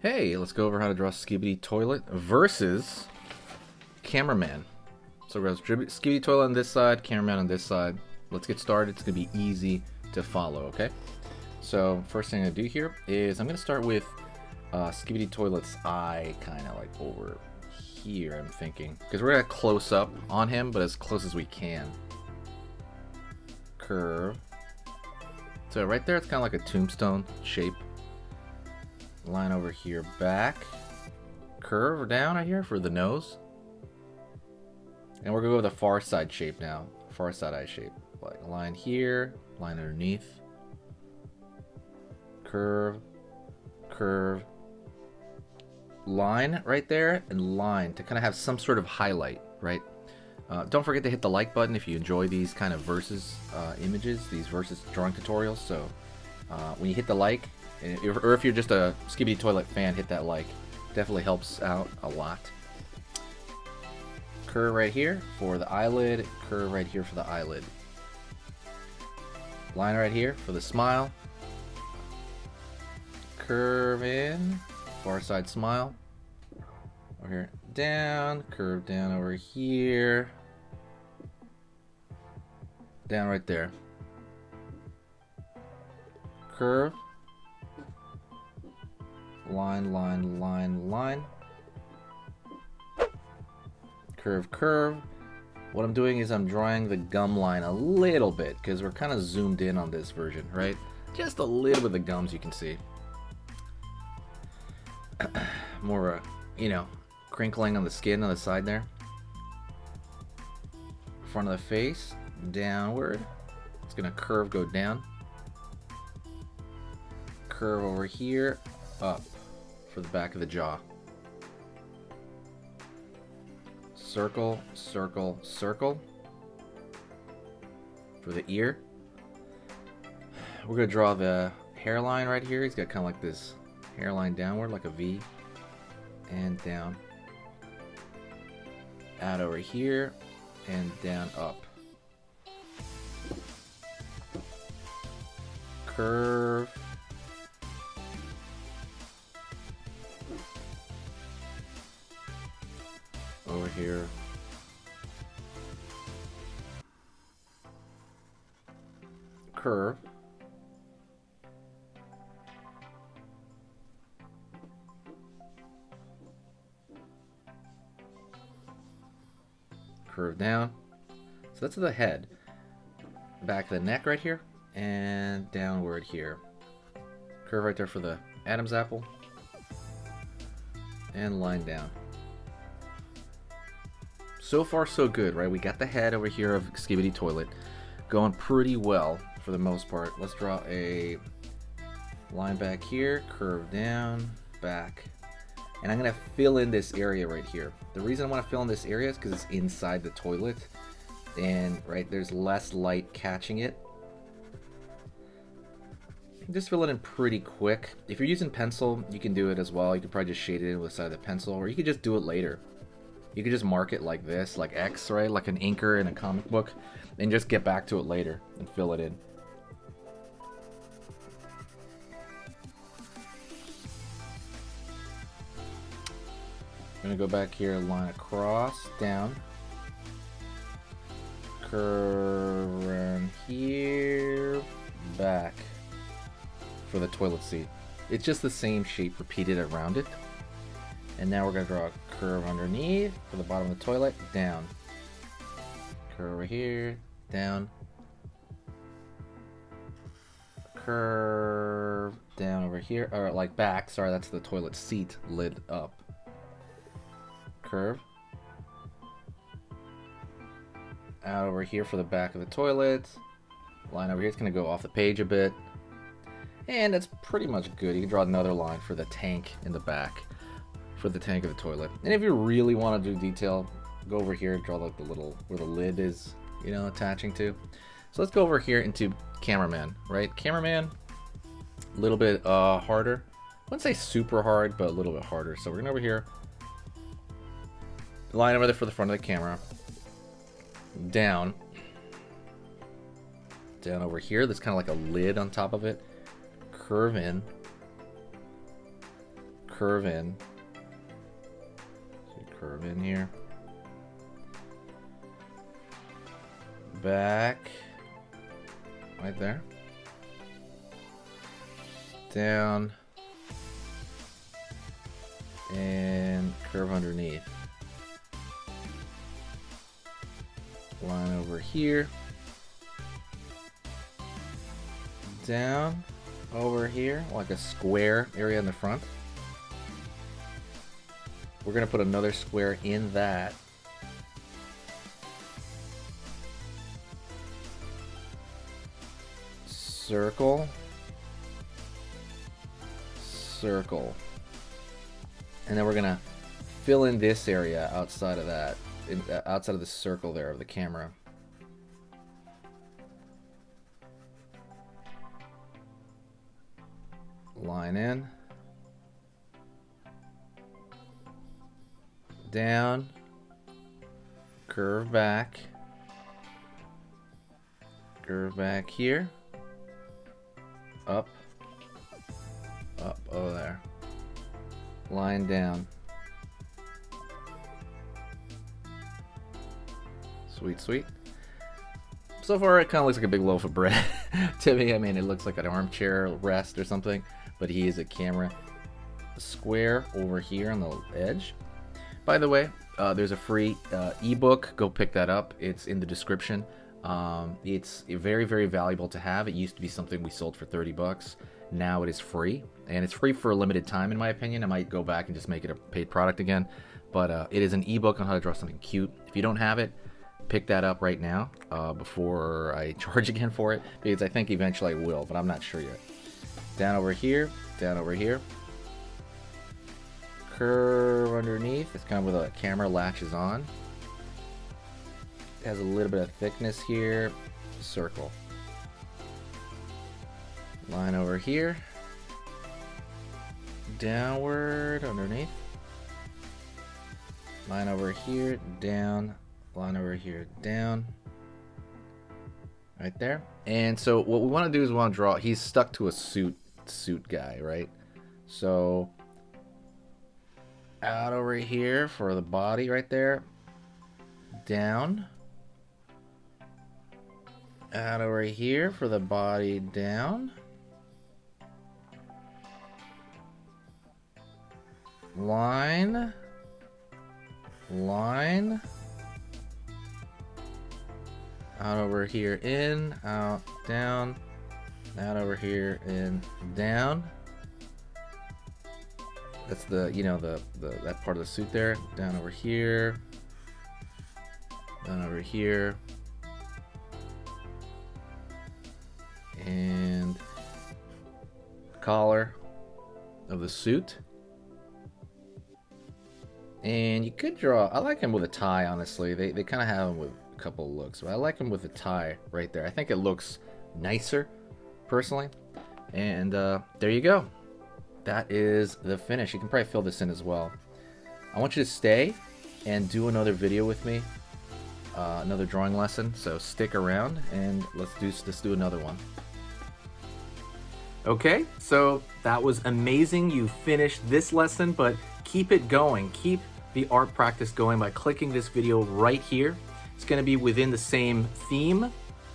Hey, let's go over how to draw Skibidi Toilet versus Cameraman. So we're going to Skibidi Toilet on this side, Cameraman on this side. Let's get started. It's going to be easy to follow, okay? So first thing I'm going to do here is I'm going to start with Skibidi Toilet's eye kind of like over here, I'm thinking. Because we're going to close up on him, but as close as we can. Curve. So right there, it's kind of like a tombstone shape. Line over here, back, curve down right here for the nose, and we're gonna go with a far side shape now. Far side eye shape, like a line here, line underneath, curve, curve, line right there, and line to kind of have some sort of highlight, right? Don't forget to hit the like button if you enjoy these kind of versus images, these versus drawing tutorials. So when you hit the like, or if you're just a Skibidi Toilet fan, hit that like. Definitely helps out a lot. Curve right here for the eyelid. Curve right here for the eyelid. Line right here for the smile. Curve in. Far side smile. Over here. Down. Curve down over here. Down right there. Curve. Line, line, line, line. Curve, curve. What I'm doing is I'm drawing the gum line a little bit because we're kind of zoomed in on this version, right? Just a little bit of the gums you can see. More, crinkling on the skin on the side there. Front of the face, downward. It's gonna curve, go down. Curve over here, up. For the back of the jaw. Circle, circle, circle. For the ear. We're going to draw the hairline right here. He's got kind of like this hairline downward, like a V. And down. Out over here. And down, up. Curve. Over here. Curve. Curve down. So that's the head. Back of the neck right here. And downward here. Curve right there for the Adam's apple. And line down. So far, so good, right? We got the head over here of Skibidi Toilet going pretty well for the most part. Let's draw a line back here, curve down, back. And I'm going to fill in this area right here. The reason I want to fill in this area is because it's inside the toilet. And, right, there's less light catching it. Just fill it in pretty quick. If you're using pencil, you can do it as well. You can probably just shade it in with the side of the pencil, or you could just do it later. You could just mark it like this, like X, right? Like an inker in a comic book, and just get back to it later and fill it in. I'm gonna go back here, line across, down. Curve around here, back for the toilet seat. It's just the same shape repeated around it. And now we're going to draw a curve underneath for the bottom of the toilet, down. Curve over here, down. Curve down over here, or like back, sorry, that's the toilet seat, lid up. Curve. Out over here for the back of the toilet. Line over here, it's going to go off the page a bit. And that's pretty much good. You can draw another line for the tank in the back. For the tank of the toilet. And if you really want to do detail, go over here and draw like the little where the lid is, attaching to. So let's go over here into Cameraman, right? Cameraman, a little bit harder. I wouldn't say super hard, but a little bit harder. So we're going over here. Line over there for the front of the camera. Down. Down over here. There's kind of like a lid on top of it. Curve in. curve in. So you curve in here. Back. Right there. Down. And curve underneath. Line over here. Down. Over here. Like a square area in the front. We're going to put another square in that. Circle. Circle. And then we're going to fill in this area outside of that. Outside of the circle there of the camera. Line in. Down. Curve back. Curve back here. Up. Up. Oh, there. Line down. Sweet, sweet. So far, it kind of looks like a big loaf of bread to me. I mean, it looks like an armchair rest or something, but he is a camera. Square over here on the edge. By the way, there's a free ebook. Go pick that up. It's in the description. It's very, very valuable to have. It used to be something we sold for 30 bucks. Now it is free, and it's free for a limited time, in my opinion. I might go back and just make it a paid product again, but it is an ebook on how to draw something cute. If you don't have it, pick that up right now before I charge again for it, because I think eventually I will, but I'm not sure yet. Down over here, down over here. Curve underneath. It's kind of where the camera latches on. It has a little bit of thickness here. Circle. Line over here. Downward underneath. Line over here, down. Line over here, down. Right there. And so what we want to do is we want to draw, he's stuck to a suit guy, right? So out over here for the body right there. Down. Out over here for the body, down. Line. Line. Out over here, in, out, down. Out over here, in, down. That's the, you know, that part of the suit there. Down over here. Down over here. And collar of the suit. And you could draw, I like him with a tie, honestly. They kind of have him with a couple of looks, but I like him with a tie right there. I think it looks nicer, personally. And there you go. That is the finish. You can probably fill this in as well. I want you to stay and do another video with me. Another drawing lesson. So stick around and let's do another one. Okay, so that was amazing. You finished this lesson, but keep it going. Keep the art practice going by clicking this video right here. It's going to be within the same theme,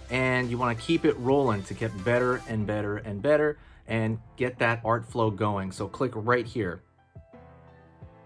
and you want to keep it rolling to get better and better and better and get that art flow going. So click right here.